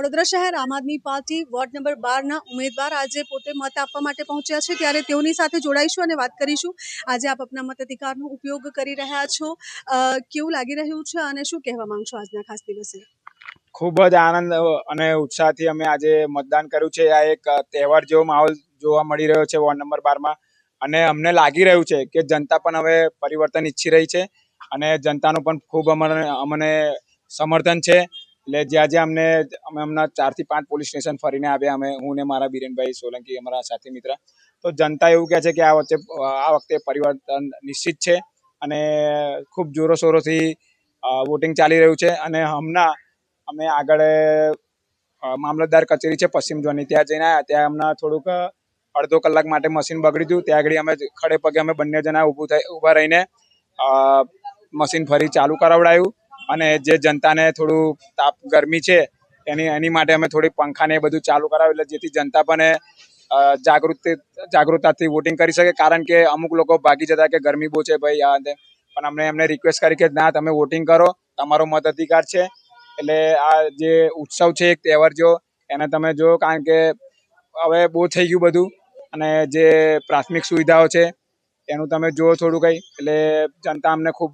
વડોદરા શહેર આમ આદમી party ward number 12 ના ઉમેદવાર આજે પોતે મત આપવા માટે પહોંચ્યા છે, ત્યારે તેઓની સાથે જોડાઈશું અને વાત કરીશું। આજે આપ આપના મતાધિકારનો ઉપયોગ કરી રહ્યા છો, કેવું લાગી રહ્યું છે અને શું કહેવા માંગશો આજના ખાસ દિવસે? ખૂબ જ આનંદ અને ઉત્સાહથી અમે આજે મતદાન કર્યું છે। આ એક તહેવાર જેવો માહોલ જોવા મળી રહ્યો છે વોર્ડ નંબર 12 અને અમને લાગી રહ્યું છે કે જનતા પણ હવે પરિવર્તન ઈચ્છી રહી છે અને જનતાનું પણ ખૂબ અમને સમર્થન છે। એટલે જ્યાં જ્યાં અમે હમણાં 4 થી 5 પોલીસ સ્ટેશન ફરીને આવ્યા, હું ને મારા બીરેનભાઈ સોલંકી, અમારા સાથી મિત્ર। તો જનતા એવું કહે છે કે આ વખતે પરિવર્તન નિશ્ચિત છે અને ખૂબ જોરોશોરોથી વોટિંગ ચાલી રહ્યું છે। અને હમણાં અમે આગળ મામલતદાર કચેરી છે પશ્ચિમ ઝોનની, ત્યાં જઈને આવ્યા। ત્યાં હમણાં થોડુંક અડધો કલાક માટે મશીન બગડ્યું હતું, ત્યાં આગળ અમે ખડે પગે અમે બંને જણા ઊભા રહીને મશીન ફરી ચાલુ કરાવડાયું। અને જે જનતાને થોડું ગરમી છે એની માટે અમે થોડી પંખાને એ બધું ચાલુ કરાવ્યું, એટલે જેથી જનતા પણ જાગૃતતાથી વોટિંગ કરી શકે। કારણ કે અમુક લોકો ભાગી જતા કે ગરમી બહુ છે ભાઈ આ તે, પણ અમે એમને રિક્વેસ્ટ કરી કે ના, તમે વોટિંગ કરો, તમારો મત અધિકાર છે। એટલે આ જે ઉત્સવ છે એક તહેવાર જેવો, એને તમે જો, કારણ કે હવે બહુ થઈ ગયું બધું અને જે પ્રાથમિક સુવિધાઓ છે એનું તમે જુઓ થોડું કંઈ। એટલે જનતા અમને ખૂબ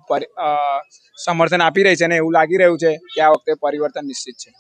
સમર્થન આપી રહી છે અને એવું લાગી રહ્યું છે કે આ વખતે પરિવર્તન નિશ્ચિત છે।